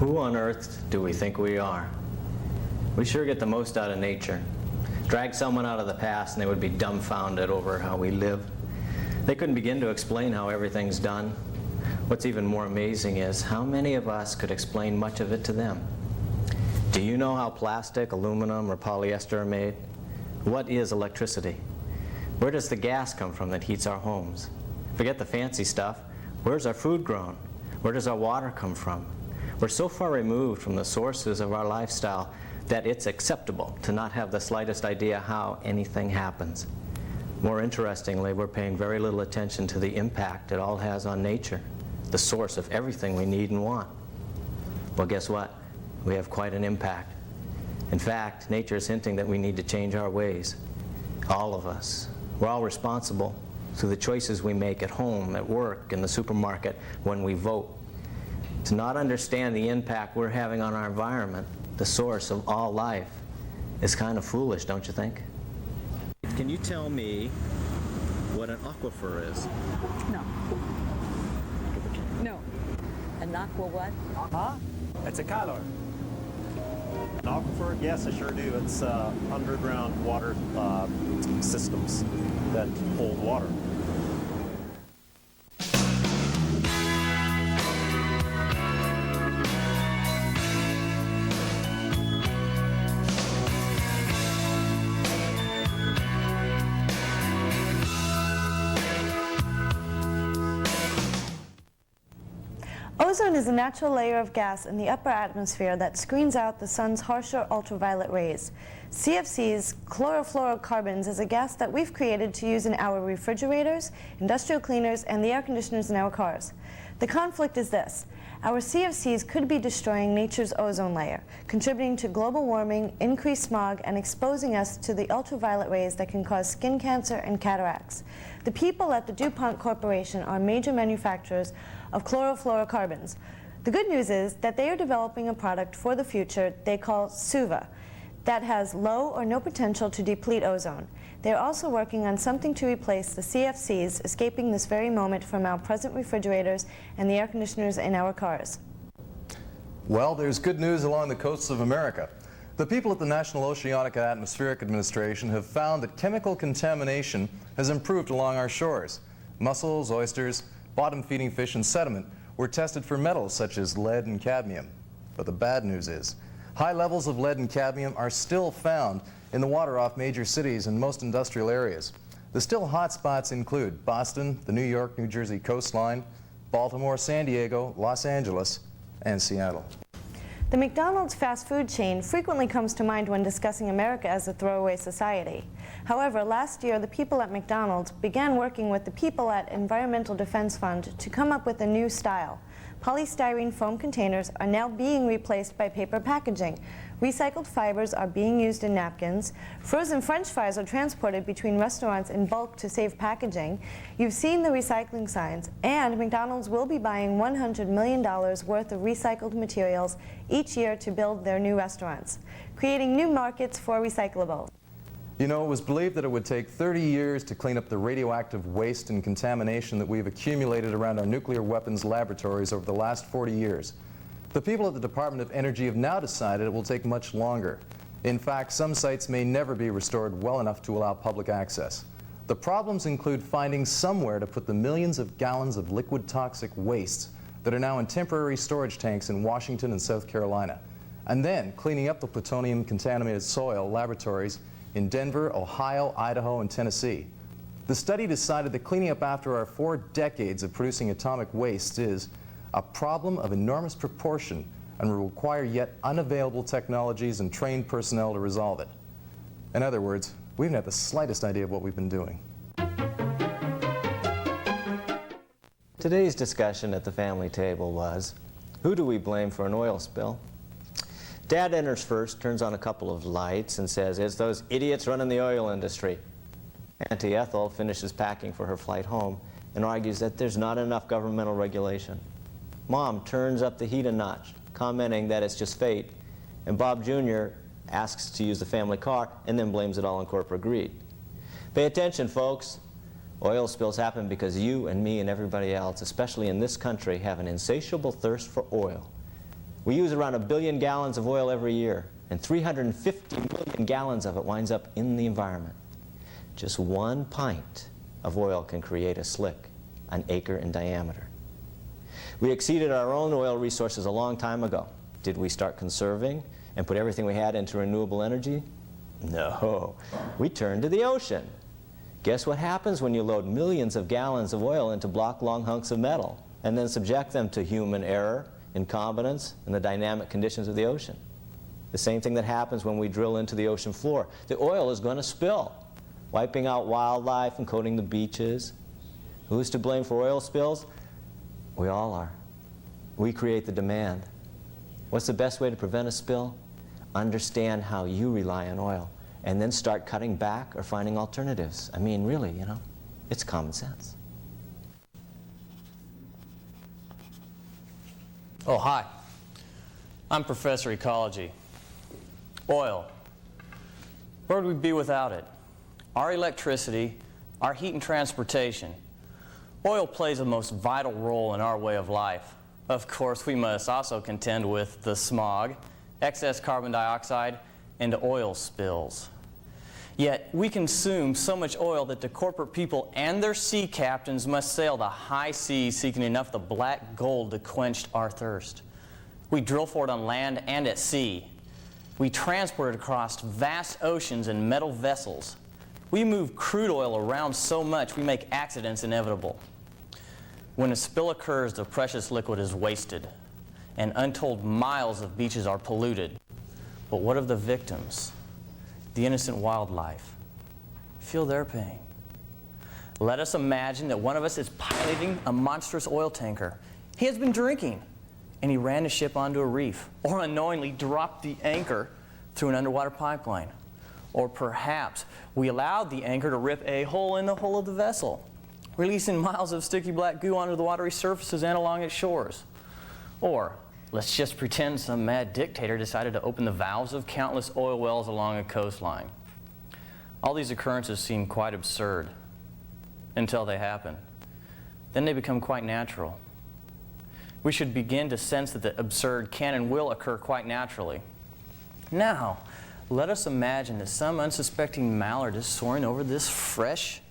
Who on earth do we think we are? We sure get the most out of nature. Drag someone out of the past and they would be dumbfounded over how we live. They couldn't begin to explain how everything's done. What's even more amazing is how many of us could explain much of it to them. Do you know how plastic, aluminum, or polyester are made? What is electricity? Where does the gas come from that heats our homes? Forget the fancy stuff. Where's our food grown? Where does our water come from? We're so far removed from the sources of our lifestyle that it's acceptable to not have the slightest idea how anything happens. More interestingly, we're paying very little attention to the impact it all has on nature, the source of everything we need and want. Well, guess what? We have quite an impact. In fact, nature is hinting that we need to change our ways. All of us. We're all responsible through the choices we make at home, at work, in the supermarket, when we vote. To not understand the impact we're having on our environment, the source of all life, is kind of foolish, don't you think? Can you tell me what an aquifer is? No. No. An aqua what? Huh? It's a color. An aquifer? Yes, I sure do. It's underground water systems that hold water. Ozone is a natural layer of gas in the upper atmosphere that screens out the sun's harsher ultraviolet rays. CFC's chlorofluorocarbons is a gas that we've created to use in our refrigerators, industrial cleaners, and the air conditioners in our cars. The conflict is this. Our CFCs could be destroying nature's ozone layer, contributing to global warming, increased smog, and exposing us to the ultraviolet rays that can cause skin cancer and cataracts. The people at the DuPont Corporation are major manufacturers of chlorofluorocarbons. The good news is that they are developing a product for the future they call SUVA that has low or no potential to deplete ozone. They're also working on something to replace the CFCs escaping this very moment from our present refrigerators and the air conditioners in our cars. Well, there's good news along the coasts of America. The people at the National Oceanic and Atmospheric Administration have found that chemical contamination has improved along our shores. Mussels, oysters, bottom-feeding fish, and sediment were tested for metals such as lead and cadmium. But the bad news is, high levels of lead and cadmium are still found in the water off major cities and most industrial areas. The still hot spots include Boston, the New York, New Jersey coastline, Baltimore, San Diego, Los Angeles, and Seattle. The McDonald's fast food chain frequently comes to mind when discussing America as a throwaway society. However, last year the people at McDonald's began working with the people at Environmental Defense Fund to come up with a new style. Polystyrene foam containers are now being replaced by paper packaging. Recycled fibers are being used in napkins. Frozen French fries are transported between restaurants in bulk to save packaging. You've seen the recycling signs, and McDonald's will be buying $100 million worth of recycled materials each year to build their new restaurants, creating new markets for recyclables. You know, it was believed that it would take 30 years to clean up the radioactive waste and contamination that we've accumulated around our nuclear weapons laboratories over the last 40 years. The people at the Department of Energy have now decided it will take much longer. In fact, some sites may never be restored well enough to allow public access. The problems include finding somewhere to put the millions of gallons of liquid toxic wastes that are now in temporary storage tanks in Washington and South Carolina, and then cleaning up the plutonium-contaminated soil laboratories in Denver, Ohio, Idaho, and Tennessee. The study decided that cleaning up after our 4 decades of producing atomic waste is a problem of enormous proportion and will require yet unavailable technologies and trained personnel to resolve it. In other words, we haven't had the slightest idea of what we've been doing. Today's discussion at the family table was, who do we blame for an oil spill? Dad enters first, turns on a couple of lights, and says, it's those idiots running the oil industry. Auntie Ethel finishes packing for her flight home and argues that there's not enough governmental regulation. Mom turns up the heat a notch, commenting that it's just fate, and Bob Jr. asks to use the family car and then blames it all on corporate greed. Pay attention, folks. Oil spills happen because you and me and everybody else, especially in this country, have an insatiable thirst for oil. We use around 1 billion gallons of oil every year, and 350 million gallons of it winds up in the environment. Just 1 pint of oil can create a slick, an acre in diameter. We exceeded our own oil resources a long time ago. Did we start conserving and put everything we had into renewable energy? No. We turned to the ocean. Guess what happens when you load millions of gallons of oil into block-long hunks of metal and then subject them to human error, incompetence, and the dynamic conditions of the ocean? The same thing that happens when we drill into the ocean floor. The oil is going to spill, wiping out wildlife and coating the beaches. Who's to blame for oil spills? We all are. We create the demand. What's the best way to prevent a spill? Understand how you rely on oil, and then start cutting back or finding alternatives. I mean, really, you know, it's common sense. Oh, hi. I'm Professor Ecology. Oil. Where would we be without it? Our electricity, our heat and transportation. Oil plays a most vital role in our way of life. Of course, we must also contend with the smog, excess carbon dioxide, and oil spills. Yet, we consume so much oil that the corporate people and their sea captains must sail the high seas seeking enough of the black gold to quench our thirst. We drill for it on land and at sea. We transport it across vast oceans in metal vessels. We move crude oil around so much we make accidents inevitable. When a spill occurs, the precious liquid is wasted, and untold miles of beaches are polluted. But what of the victims? The innocent wildlife? Feel their pain. Let us imagine that one of us is piloting a monstrous oil tanker. He has been drinking, and he ran the ship onto a reef, or unknowingly dropped the anchor through an underwater pipeline. Or perhaps we allowed the anchor to rip a hole in the hull of the vessel, releasing miles of sticky black goo onto the watery surfaces and along its shores. Or let's just pretend some mad dictator decided to open the valves of countless oil wells along a coastline. All these occurrences seem quite absurd until they happen. Then they become quite natural. We should begin to sense that the absurd can and will occur quite naturally. Now, let us imagine that some unsuspecting mallard is soaring over this fresh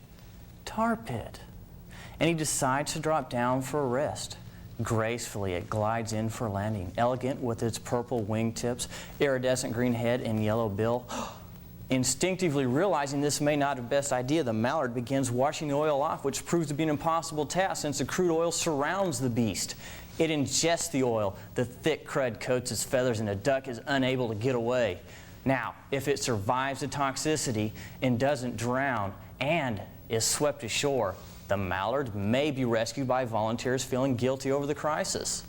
tar pit, and he decides to drop down for a rest. Gracefully, it glides in for landing, elegant with its purple wingtips, iridescent green head, and yellow bill. Instinctively realizing this may not be the best idea, the mallard begins washing the oil off, which proves to be an impossible task since the crude oil surrounds the beast. It ingests the oil, the thick crud coats its feathers, and the duck is unable to get away. Now, if it survives the toxicity and doesn't drown and is swept ashore, the mallard may be rescued by volunteers feeling guilty over the crisis.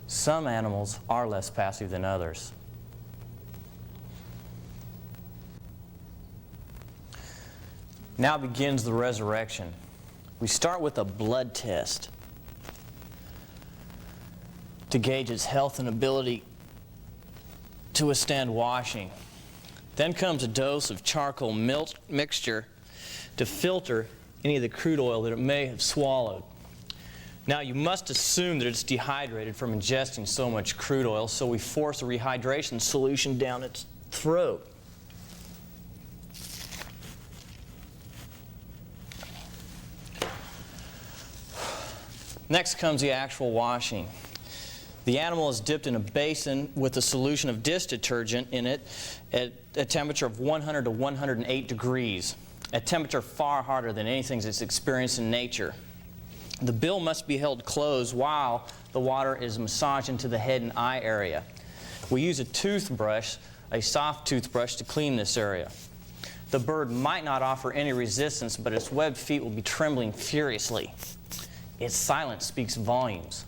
Some animals are less passive than others. Now begins the resurrection. We start with a blood test to gauge its health and ability to withstand washing. Then comes a dose of charcoal mixture to filter any of the crude oil that it may have swallowed. Now you must assume that it's dehydrated from ingesting so much crude oil, so we force a rehydration solution down its throat. Next comes the actual washing. The animal is dipped in a basin with a solution of dish detergent in it at a temperature of 100 to 108 degrees, a temperature far hotter than anything that's experienced in nature. The bill must be held closed while the water is massaged into the head and eye area. We use a toothbrush, a soft toothbrush, to clean this area. The bird might not offer any resistance, but its webbed feet will be trembling furiously. Its silence speaks volumes.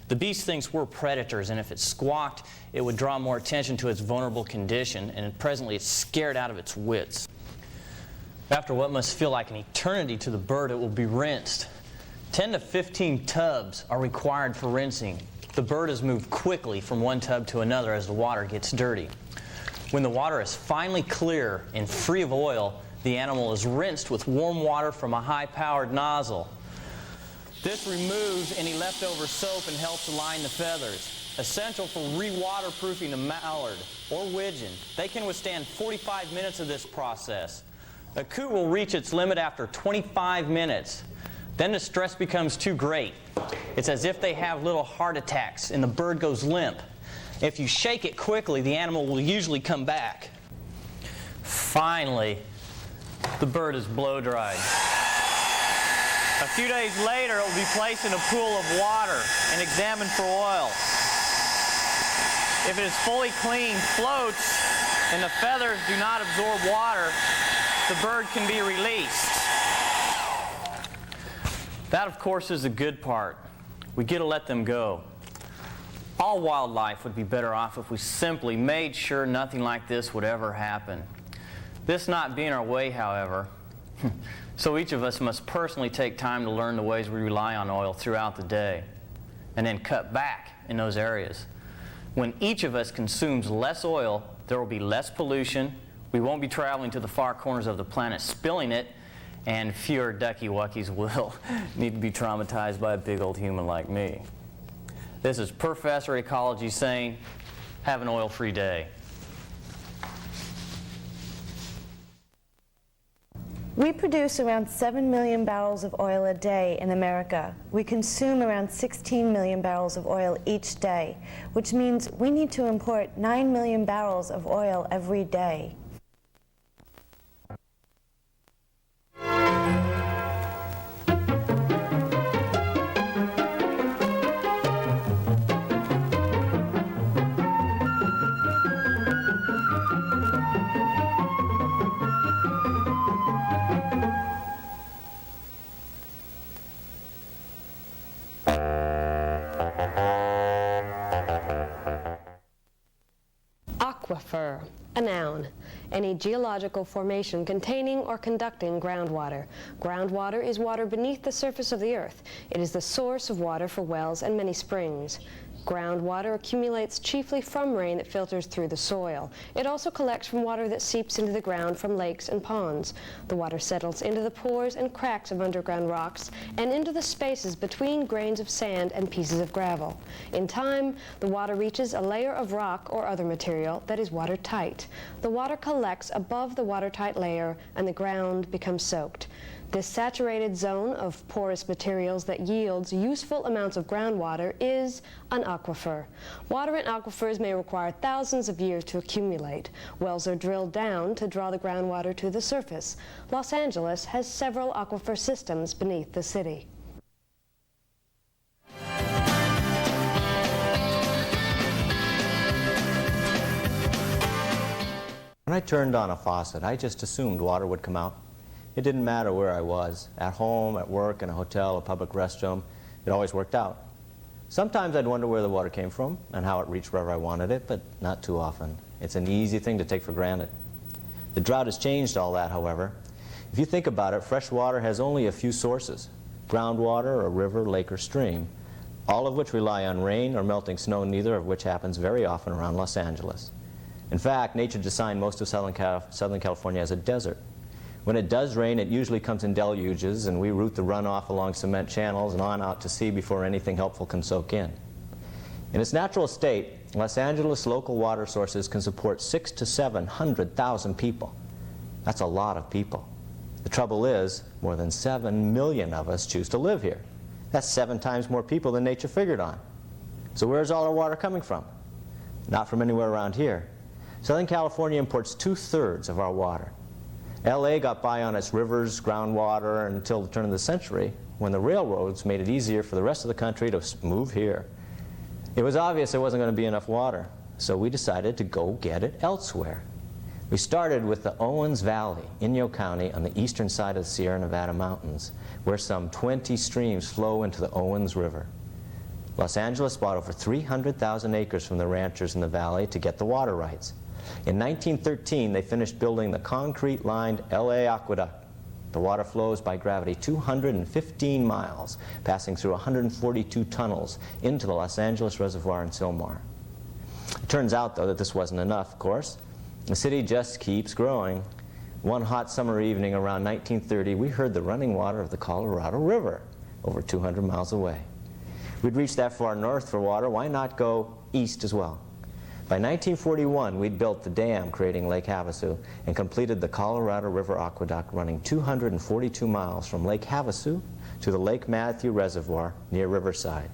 The beast thinks we're predators, and if it squawked, it would draw more attention to its vulnerable condition, and presently it's scared out of its wits. After what must feel like an eternity to the bird, it will be rinsed. 10 to 15 tubs are required for rinsing. The bird is moved quickly from one tub to another as the water gets dirty. When the water is finally clear and free of oil, the animal is rinsed with warm water from a high-powered nozzle. This removes any leftover soap and helps align the feathers. essential for re-waterproofing the mallard or widgeon. They can withstand 45 minutes of this process. A coot will reach its limit after 25 minutes. Then the stress becomes too great. It's as if they have little heart attacks and the bird goes limp. If you shake it quickly, the animal will usually come back. Finally, the bird is blow-dried. A few days later, it will be placed in a pool of water and examined for oil. If it is fully clean, floats, and the feathers do not absorb water, the bird can be released. That, of course, is the good part. We get to let them go. All wildlife would be better off if we simply made sure nothing like this would ever happen. This not being our way, however, so each of us must personally take time to learn the ways we rely on oil throughout the day, and then cut back in those areas. When each of us consumes less oil, there will be less pollution, we won't be traveling to the far corners of the planet spilling it, and fewer ducky-wuckies will need to be traumatized by a big old human like me. This is Professor Ecology saying, have an oil-free day. We produce around 7 million barrels of oil a day in America. We consume around 16 million barrels of oil each day, which means we need to import 9 million barrels of oil every day. Aquifer, a noun. Any geological formation containing or conducting groundwater. Groundwater is water beneath the surface of the earth. It is the source of water for wells and many springs. Groundwater accumulates chiefly from rain that filters through the soil. It also collects from water that seeps into the ground from lakes and ponds. The water settles into the pores and cracks of underground rocks and into the spaces between grains of sand and pieces of gravel. In time, the water reaches a layer of rock or other material that is watertight. The water collects above the watertight layer and the ground becomes soaked. This saturated zone of porous materials that yields useful amounts of groundwater is an aquifer. Water in aquifers may require thousands of years to accumulate. Wells are drilled down to draw the groundwater to the surface. Los Angeles has several aquifer systems beneath the city. When I turned on a faucet, I just assumed water would come out. It didn't matter where I was, at home, at work, in a hotel, a public restroom. It always worked out. Sometimes I'd wonder where the water came from and how it reached wherever I wanted it, but not too often. It's an easy thing to take for granted. The drought has changed all that, however. If you think about it, fresh water has only a few sources: groundwater, a river, lake, or stream, all of which rely on rain or melting snow, neither of which happens very often around Los Angeles. In fact, nature designed most of Southern California as a desert. When it does rain, it usually comes in deluges, and we route the runoff along cement channels and on out to sea before anything helpful can soak in. In its natural state, Los Angeles local water sources can support 600,000 to 700,000 people. That's a lot of people. The trouble is, more than 7 million of us choose to live here. That's 7 times more people than nature figured on. So where's all our water coming from? Not from anywhere around here. Southern California imports 2/3 of our water. LA got by on its rivers, groundwater until the turn of the century, when the railroads made it easier for the rest of the country to move here. It was obvious there wasn't going to be enough water, so we decided to go get it elsewhere. We started with the Owens Valley, Inyo County, on the eastern side of the Sierra Nevada mountains, where some 20 streams flow into the Owens River. Los Angeles bought over 300,000 acres from the ranchers in the valley to get the water rights. In 1913, they finished building the concrete-lined LA Aqueduct. The water flows by gravity 215 miles, passing through 142 tunnels into the Los Angeles Reservoir in Sylmar. It turns out, though, that this wasn't enough, of course. The city just keeps growing. One hot summer evening around 1930, we heard the running water of the Colorado River over 200 miles away. We'd reached that far north for water, why not go east as well? By 1941, we'd built the dam creating Lake Havasu and completed the Colorado River Aqueduct running 242 miles from Lake Havasu to the Lake Matthew Reservoir near Riverside,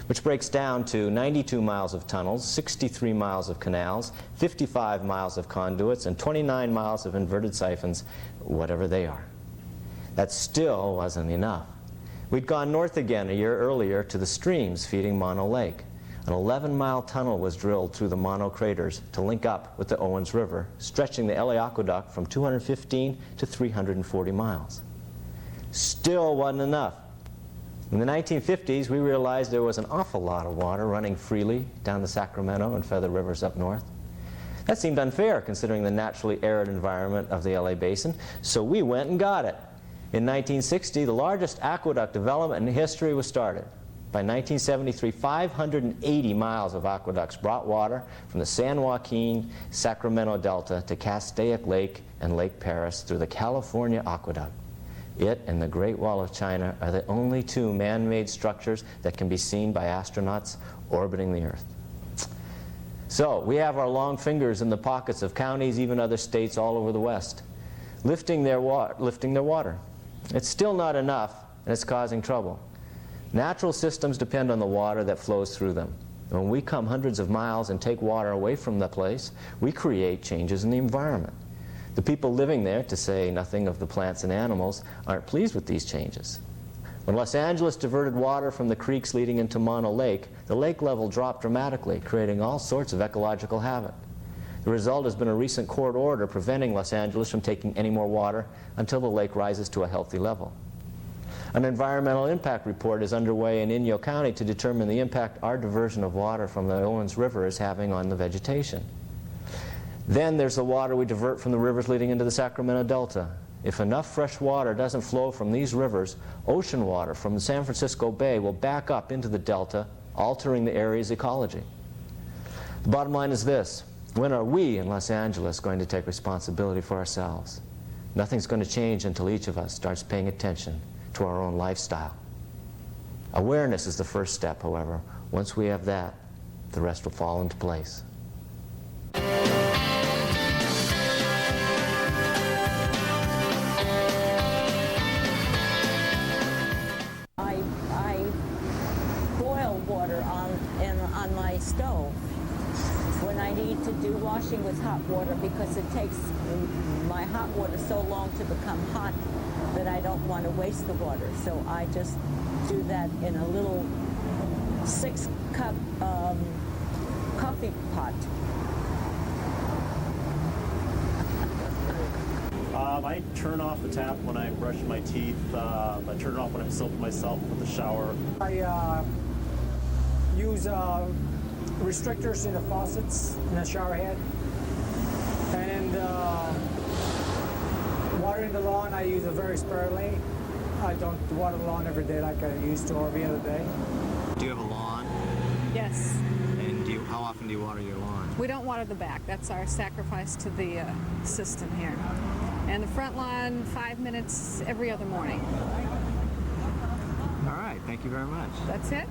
which breaks down to 92 miles of tunnels, 63 miles of canals, 55 miles of conduits, and 29 miles of inverted siphons, whatever they are. That still wasn't enough. We'd gone north again a year earlier to the streams feeding Mono Lake. An 11-mile tunnel was drilled through the Mono craters to link up with the Owens River, stretching the LA Aqueduct from 215 to 340 miles. Still wasn't enough. In the 1950s, we realized there was an awful lot of water running freely down the Sacramento and Feather Rivers up north. That seemed unfair considering the naturally arid environment of the LA Basin, so we went and got it. In 1960, the largest aqueduct development in history was started. By 1973, 580 miles of aqueducts brought water from the San Joaquin, Sacramento Delta to Castaic Lake and Lake Paris through the California Aqueduct. It and the Great Wall of China are the only two man-made structures that can be seen by astronauts orbiting the Earth. So, we have our long fingers in the pockets of counties, even other states all over the West, lifting their water. It's still not enough, and it's causing trouble. Natural systems depend on the water that flows through them. When we come hundreds of miles and take water away from the place, we create changes in the environment. The people living there, to say nothing of the plants and animals, aren't pleased with these changes. When Los Angeles diverted water from the creeks leading into Mono Lake, the lake level dropped dramatically, creating all sorts of ecological havoc. The result has been a recent court order preventing Los Angeles from taking any more water until the lake rises to a healthy level. An environmental impact report is underway in Inyo County to determine the impact our diversion of water from the Owens River is having on the vegetation. Then there's the water we divert from the rivers leading into the Sacramento Delta. If enough fresh water doesn't flow from these rivers, ocean water from the San Francisco Bay will back up into the Delta, altering the area's ecology. The bottom line is this: when are we in Los Angeles going to take responsibility for ourselves? Nothing's going to change until each of us starts paying attention to our own lifestyle. Awareness is the first step, however. Once we have that, the rest will fall into place. I boil water on my stove when I need to do washing with hot water, because it takes my hot water so long to become hot that I don't want to waste the water. So I just do that in a little 6-cup coffee pot. I turn off the tap when I'm brushing my teeth. I turn it off when I'm soaping myself with the shower. I use restrictors in the faucets in the shower head. And watering the lawn, I use it very sparingly. I don't water the lawn every day like I used to every other day. Do you have a lawn? Yes. And how often do you water your lawn? We don't water the back. That's our sacrifice to the system here. And the front lawn, 5 minutes every other morning. All right, thank you very much. That's it.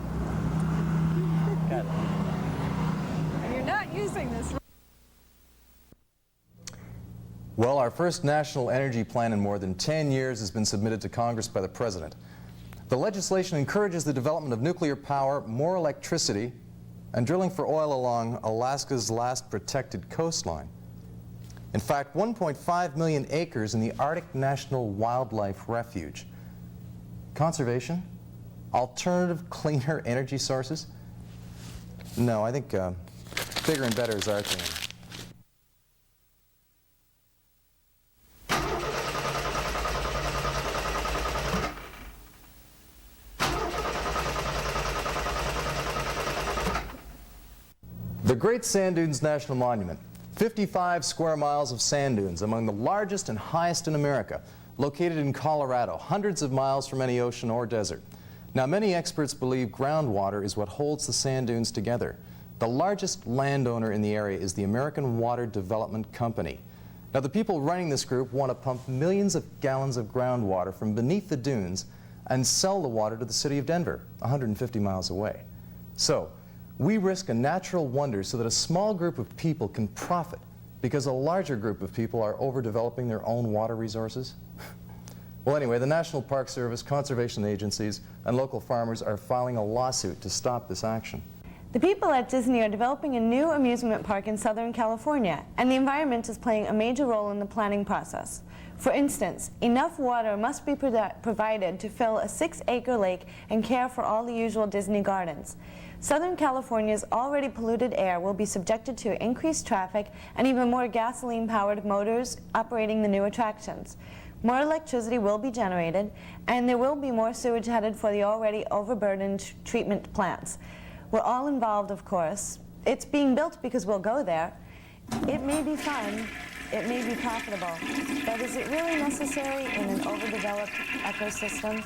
Got it. And you're not using this. Well, our first national energy plan in more than 10 years has been submitted to Congress by the President. The legislation encourages the development of nuclear power, more electricity, and drilling for oil along Alaska's last protected coastline. In fact, 1.5 million acres in the Arctic National Wildlife Refuge. Conservation? Alternative, cleaner energy sources? No, I think bigger and better is our theme. The Great Sand Dunes National Monument. 55 square miles of sand dunes, among the largest and highest in America, located in Colorado, hundreds of miles from any ocean or desert. Now, many experts believe groundwater is what holds the sand dunes together. The largest landowner in the area is the American Water Development Company. Now, the people running this group want to pump millions of gallons of groundwater from beneath the dunes and sell the water to the city of Denver, 150 miles away. So, we risk a natural wonder so that a small group of people can profit because a larger group of people are overdeveloping their own water resources? Well, anyway, the National Park Service, conservation agencies, and local farmers are filing a lawsuit to stop this action. The people at Disney are developing a new amusement park in Southern California, and the environment is playing a major role in the planning process. For instance, enough water must be provided to fill a 6-acre lake and care for all the usual Disney gardens. Southern California's already polluted air will be subjected to increased traffic and even more gasoline-powered motors operating the new attractions. More electricity will be generated, and there will be more sewage headed for the already overburdened treatment plants. We're all involved, of course. It's being built because we'll go there. It may be fun, it may be profitable, but is it really necessary in an overdeveloped ecosystem?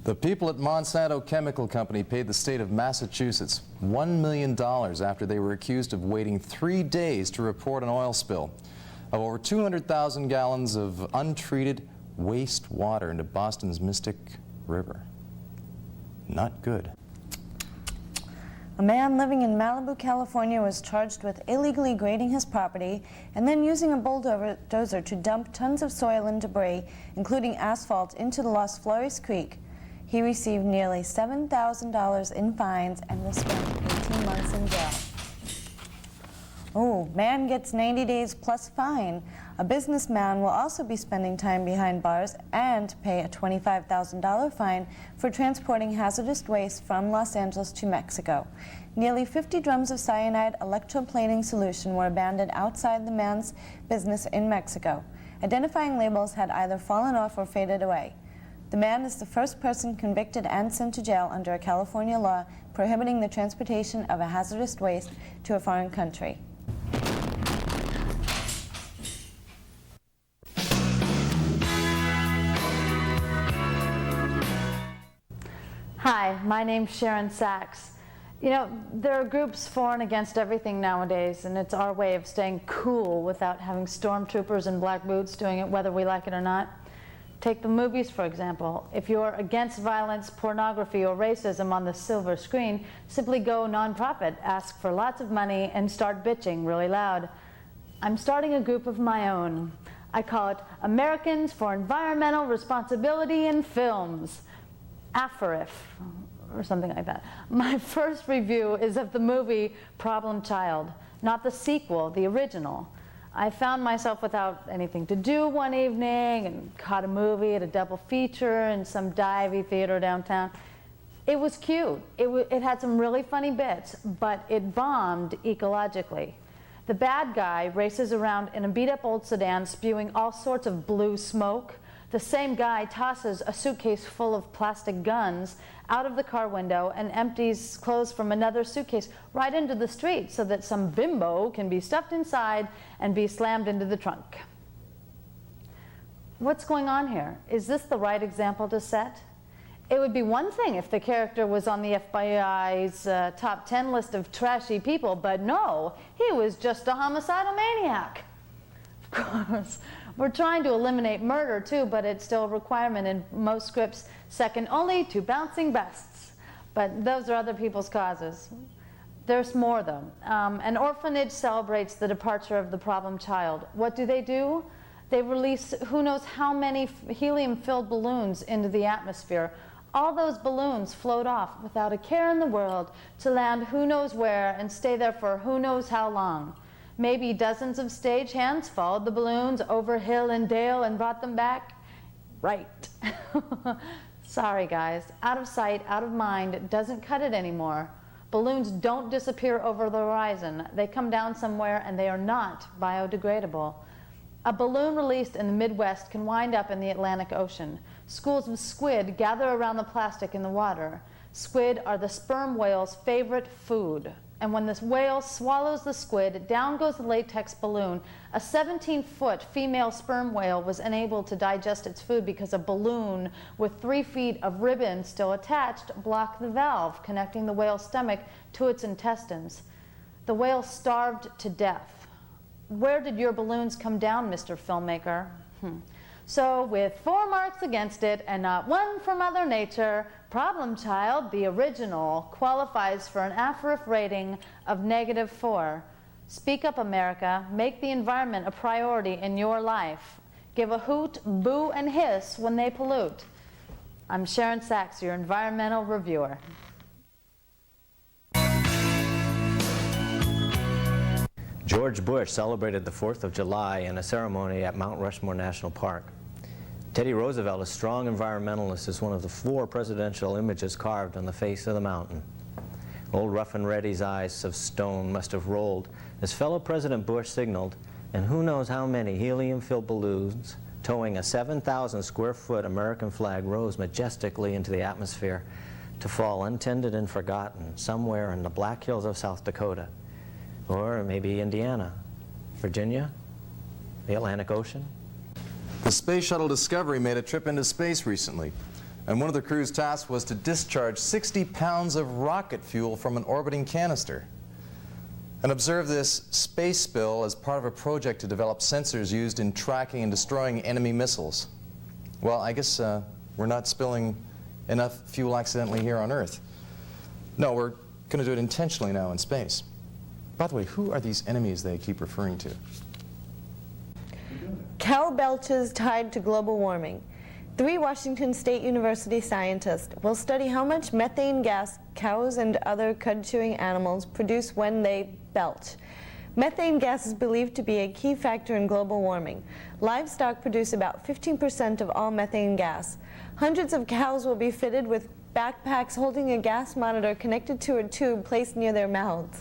The people at Monsanto Chemical Company paid the state of Massachusetts $1 million after they were accused of waiting 3 days to report an oil spill of over 200,000 gallons of untreated wastewater into Boston's Mystic River. Not good. A man living in Malibu, California was charged with illegally grading his property and then using a bulldozer to dump tons of soil and debris, including asphalt, into the Los Flores Creek. He received nearly $7,000 in fines and will spend 18 months in jail. Oh, man gets 90 days plus fine. A businessman will also be spending time behind bars and pay a $25,000 fine for transporting hazardous waste from Los Angeles to Mexico. Nearly 50 drums of cyanide electroplating solution were abandoned outside the man's business in Mexico. Identifying labels had either fallen off or faded away. The man is the first person convicted and sent to jail under a California law prohibiting the transportation of a hazardous waste to a foreign country. Hi, my name's Sharon Sachs. You know, there are groups for and against everything nowadays, and it's our way of staying cool without having stormtroopers in black boots doing it whether we like it or not. Take the movies, for example. If you're against violence, pornography, or racism on the silver screen, simply go nonprofit, ask for lots of money, and start bitching really loud. I'm starting a group of my own. I call it Americans for Environmental Responsibility in Films, AFRIF, or something like that. My first review is of the movie Problem Child, not the sequel, the original. I found myself without anything to do one evening and caught a movie at a double feature in some divey theater downtown. It was cute. It had some really funny bits, but it bombed ecologically. The bad guy races around in a beat-up old sedan spewing all sorts of blue smoke. The same guy tosses a suitcase full of plastic guns out of the car window and empties clothes from another suitcase right into the street so that some bimbo can be stuffed inside and be slammed into the trunk. What's going on here? Is this the right example to set? It would be one thing if the character was on the FBI's top 10 list of trashy people, but no, he was just a homicidal maniac. Of course. We're trying to eliminate murder too, but it's still a requirement in most scripts, second only to bouncing breasts. But those are other people's causes. There's more though. An orphanage celebrates the departure of the problem child. What do? They release who knows how many helium-filled balloons into the atmosphere. All those balloons float off without a care in the world to land who knows where and stay there for who knows how long. Maybe dozens of stagehands followed the balloons over hill and dale and brought them back. Right. Sorry, guys. Out of sight, out of mind doesn't cut it anymore. Balloons don't disappear over the horizon. They come down somewhere and they are not biodegradable. A balloon released in the Midwest can wind up in the Atlantic Ocean. Schools of squid gather around the plastic in the water. Squid are the sperm whale's favorite food. And when this whale swallows the squid, down goes the latex balloon. A 17-foot female sperm whale was unable to digest its food because a balloon with 3 feet of ribbon still attached blocked the valve connecting the whale's stomach to its intestines. The whale starved to death. Where did your balloons come down, Mr. Filmmaker? So with 4 marks against it and not 1 for Mother Nature, Problem Child, the original, qualifies for an AFRIF rating of -4. Speak up, America. Make the environment a priority in your life. Give a hoot, boo, and hiss when they pollute. I'm Sharon Sachs, your environmental reviewer. George Bush celebrated the 4th of July in a ceremony at Mount Rushmore National Park. Teddy Roosevelt, a strong environmentalist, is one of the 4 presidential images carved on the face of the mountain. Old Rough and Ready's eyes of stone must have rolled as fellow President Bush signaled, and who knows how many helium-filled balloons towing a 7,000 square foot American flag rose majestically into the atmosphere to fall untended and forgotten somewhere in the Black Hills of South Dakota, or maybe Indiana, Virginia, the Atlantic Ocean. The Space Shuttle Discovery made a trip into space recently, and one of the crew's tasks was to discharge 60 pounds of rocket fuel from an orbiting canister. And observe this space spill as part of a project to develop sensors used in tracking and destroying enemy missiles. Well, I guess we're not spilling enough fuel accidentally here on Earth. No, we're going to do it intentionally now in space. By the way, who are these enemies they keep referring to? Cow belches tied to global warming. 3 Washington State University scientists will study how much methane gas cows and other cud-chewing animals produce when they belch. Methane gas is believed to be a key factor in global warming. Livestock produce about 15% of all methane gas. Hundreds of cows will be fitted with backpacks holding a gas monitor connected to a tube placed near their mouths.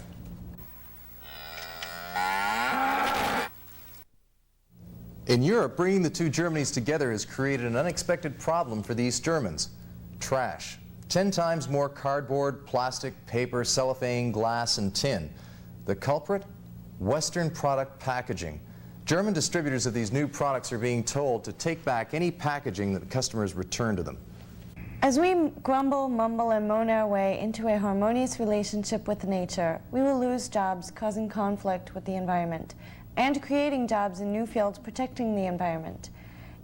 In Europe, bringing the 2 Germanys together has created an unexpected problem for the East Germans: trash. 10 times more cardboard, plastic, paper, cellophane, glass, and tin. The culprit? Western product packaging. German distributors of these new products are being told to take back any packaging that customers return to them. As we grumble, mumble, and moan our way into a harmonious relationship with nature, we will lose jobs causing conflict with the environment, and creating jobs in new fields protecting the environment.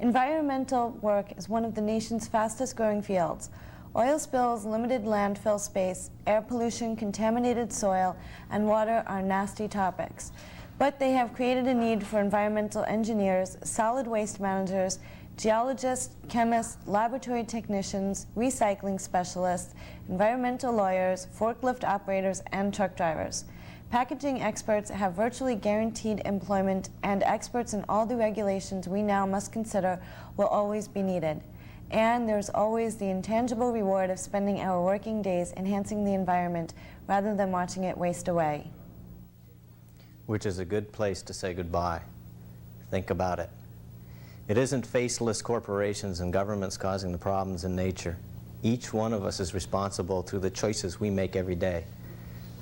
Environmental work is one of the nation's fastest growing fields. Oil spills, limited landfill space, air pollution, contaminated soil, and water are nasty topics. But they have created a need for environmental engineers, solid waste managers, geologists, chemists, laboratory technicians, recycling specialists, environmental lawyers, forklift operators, and truck drivers. Packaging experts have virtually guaranteed employment, and experts in all the regulations we now must consider will always be needed. And there's always the intangible reward of spending our working days enhancing the environment rather than watching it waste away. Which is a good place to say goodbye. Think about it. It isn't faceless corporations and governments causing the problems in nature. Each one of us is responsible through the choices we make every day.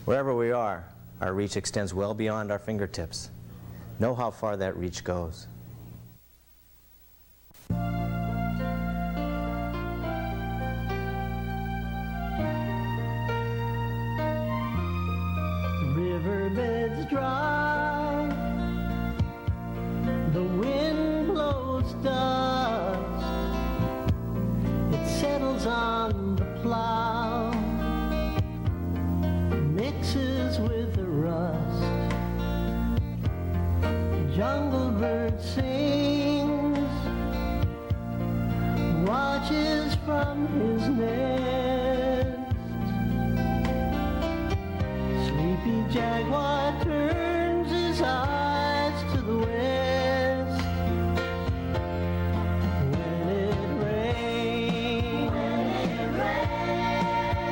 Wherever we are, our reach extends well beyond our fingertips. Know how far that reach goes. Riverbeds dry, the wind blows dust, it settles on the plow, mixes with the rust. Jungle bird sings, watches from his nest. Sleepy jaguar turns his eyes to the west. When it rains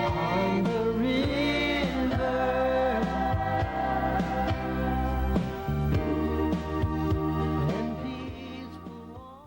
on the river, and peaceful warm.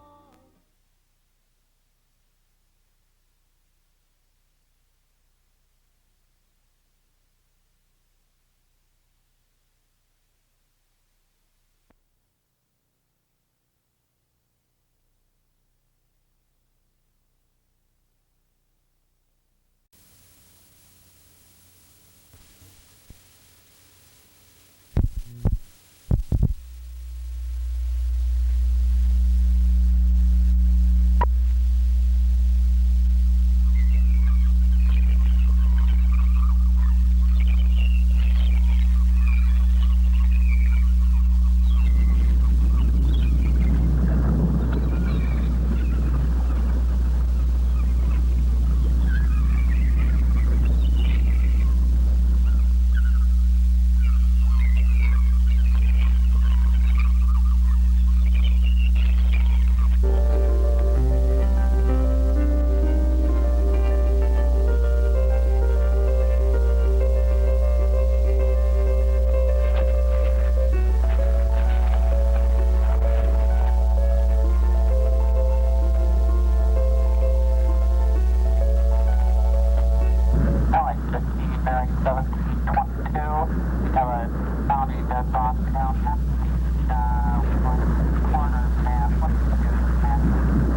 16, bearing 722. Have a bounty that's on down. One corner, man. What's the good, man?